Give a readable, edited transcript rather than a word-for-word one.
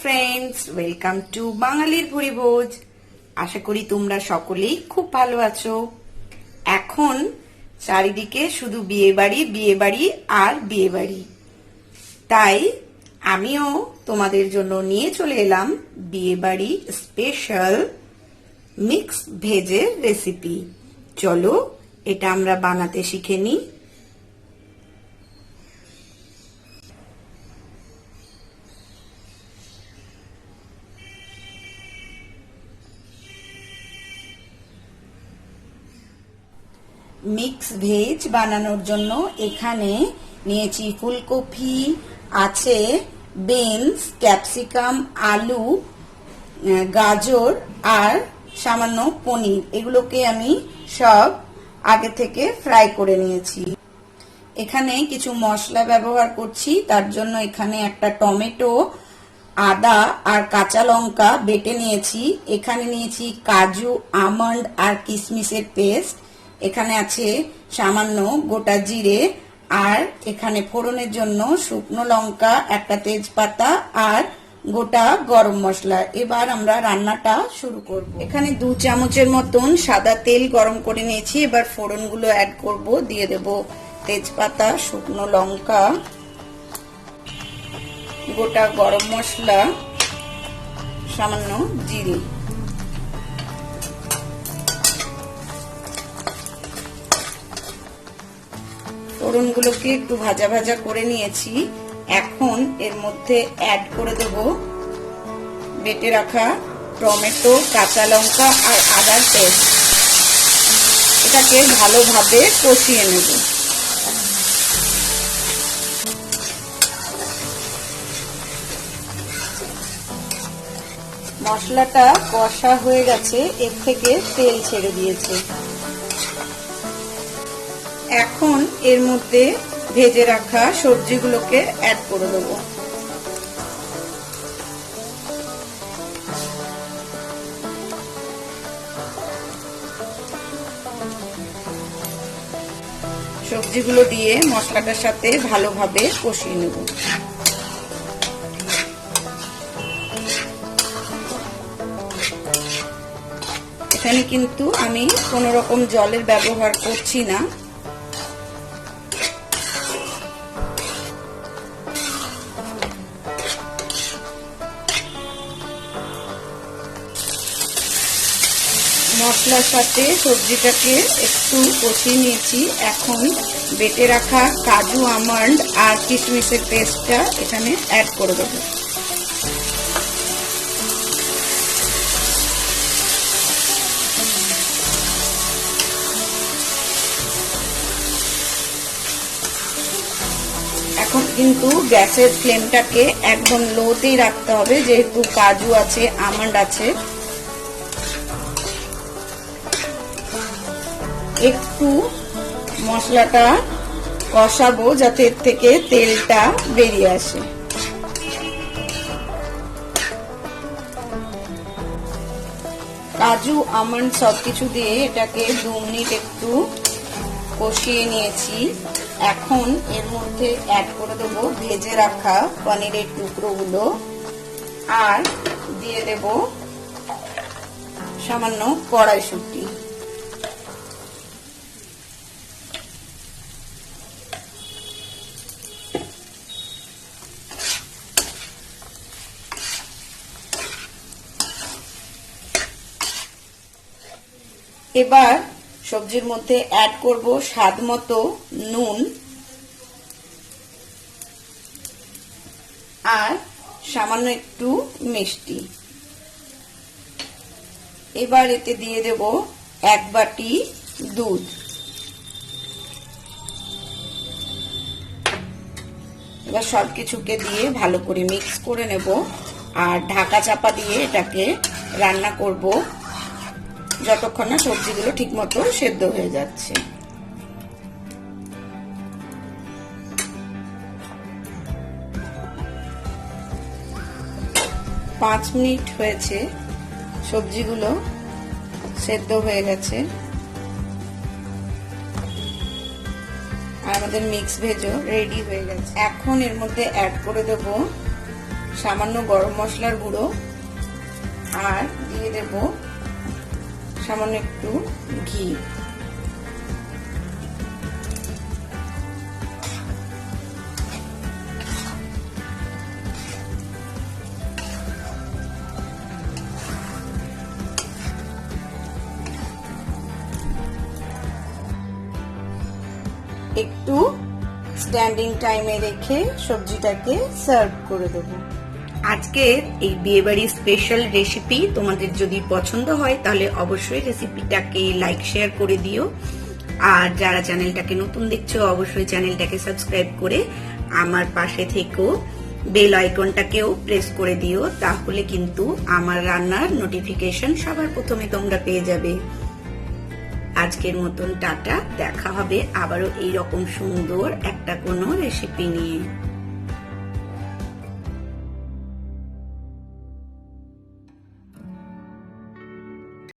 Friends, welcome to বাঙালির ভুরি ভোজ। আশা করি তোমরা সকলেই খুব ভালো আছো। এখন চারিদিকে শুধু বিয়ে বাড়ি আর বিয়ে বাড়ি, তাই আমিও তোমাদের জন্য নিয়ে চলে এলাম বিয়ে বাড়ি স্পেশাল মিক্স ভেজের রেসিপি। চলো এটা আমরা বানাতে শিখে নিই। মিক্স ভেজ বানানোর জন্য এখানে নিয়েছি ফুলকপি, আছে বিনস, ক্যাপসিকাম, আলু, গাজর আর সামান্য পনির। এগুলোকে আমি সব আগে থেকে ফ্রাই করে নিয়েছি। এখানে কিছু মশলা ব্যবহার করছি, তার জন্য এখানে একটা টমেটো, আদা আর কাঁচা লঙ্কা বেটে নিয়েছি। এখানে নিয়েছি কাজু, আমন্ড আর কিশমিশের পেস্ট। এখানে আছে সামান্য গোটা জিরে, আর এখানে ফোড়নের জন্য শুকনো লঙ্কা, একটা তেজপাতা আর গোটা গরম মশলা। এবার আমরা রান্নাটা শুরু করব। এখানে 2 চামচের মতন সাদা তেল গরম করে নিয়েছি। এবার ফোড়নগুলো অ্যাড করব। দিয়ে দেব তেজপাতা, শুকনো লঙ্কা, গোটা গরম মশলা, সামান্য জিরে। ফোড়নগুলোকে একটু ভাজা ভাজা করে নিয়েছি। এখন এর মধ্যে অ্যাড করে দেব বেটে রাখা টমেটো, কাঁচা লঙ্কা আর আদার পেস্ট। এটাকে ভালোভাবে কষিয়ে নেব। মশলাটা কষা হয়ে গেছে, এর থেকে তেল ছেড়ে দিয়েছে। এখন এর মধ্যে ভেজে রাখা সবজিগুলোকে অ্যাড করে দেব। সবজিগুলো দিয়ে মশলাটার সাথে ভালোভাবে কষিয়ে নেব। এখানে কিন্তু আমি কোনো রকম জলের ব্যবহার করছি না। মশলার সাথে সবজিটাকে একটু কষিয়ে নিয়েছি। এখন বেটে রাখা কাজু, আমন্ড আর কিশমিশের পেস্টটা এখানে অ্যাড করে দেব। এখন কিন্তু গ্যাসের ফ্লেমটাকে একদম লোতেই রাখতে হবে, যেহেতু কাজু আছে, আমন্ড আছে। একটু মশলাটা কষাবো যাতে এর থেকে তেলটা বেরিয়ে আসে। কাজু, আমন্ড সবকিছু দিয়ে এটাকে 2 মিনিট একটু কষিয়ে নিয়েছি। এখন এর মধ্যে অ্যাড করে দেবো ভেজে রাখা পনিরের টুকরোগুলো, আর দিয়ে দেব সামান্য কড়াইশুঁটি। এবার সবজির মধ্যে অ্যাড করব স্বাদ মতো নুন আর সামান্য একটু মিষ্টি। এবার এতে দিয়ে দেব 1 বাটি দুধ। এবার সবকিছুকে দিয়ে ভালো করে মিক্স করে নেব আর ঢাকা চাপা দিয়ে এটাকে রান্না করব যতক্ষণ না সবজিগুলো ঠিকমতো সেদ্ধ হয়ে যাচ্ছে। 5 মিনিট হয়েছে, সবজিগুলো সেদ্ধ হয়ে গেছে আর আমাদের মিক্স ভেজও রেডি হয়ে গেছে। এখন এর মধ্যে অ্যাড করে দেব সামান্য গরম মশলার গুঁড়ো আর দিয়ে দেব সামান্য একটু ঘি। একটু স্ট্যান্ডিং টাইমে রেখে সবজিটাকে সার্ভ করে দেব। আজকের এই বিয়েবাড়ি স্পেশাল রেসিপি তোমাদের যদি পছন্দ হয় তাহলে অবশ্যই রেসিপিটাকে লাইক শেয়ার করে দিও, আর যারা চ্যানেলটাকে নতুন দেখছো অবশ্যই চ্যানেলটাকে সাবস্ক্রাইব করে আমার পাশে থেকেও বেল আইকনটাকেও প্রেস করে দিও, তাহলে কিন্তু আমার রান্নার নোটিফিকেশন সবার প্রথমে তোমরা পেয়ে যাবে। আজকের মতন টাটা, দেখা হবে আবারও এইরকম সুন্দর একটা কোনো রেসিপি নিয়ে।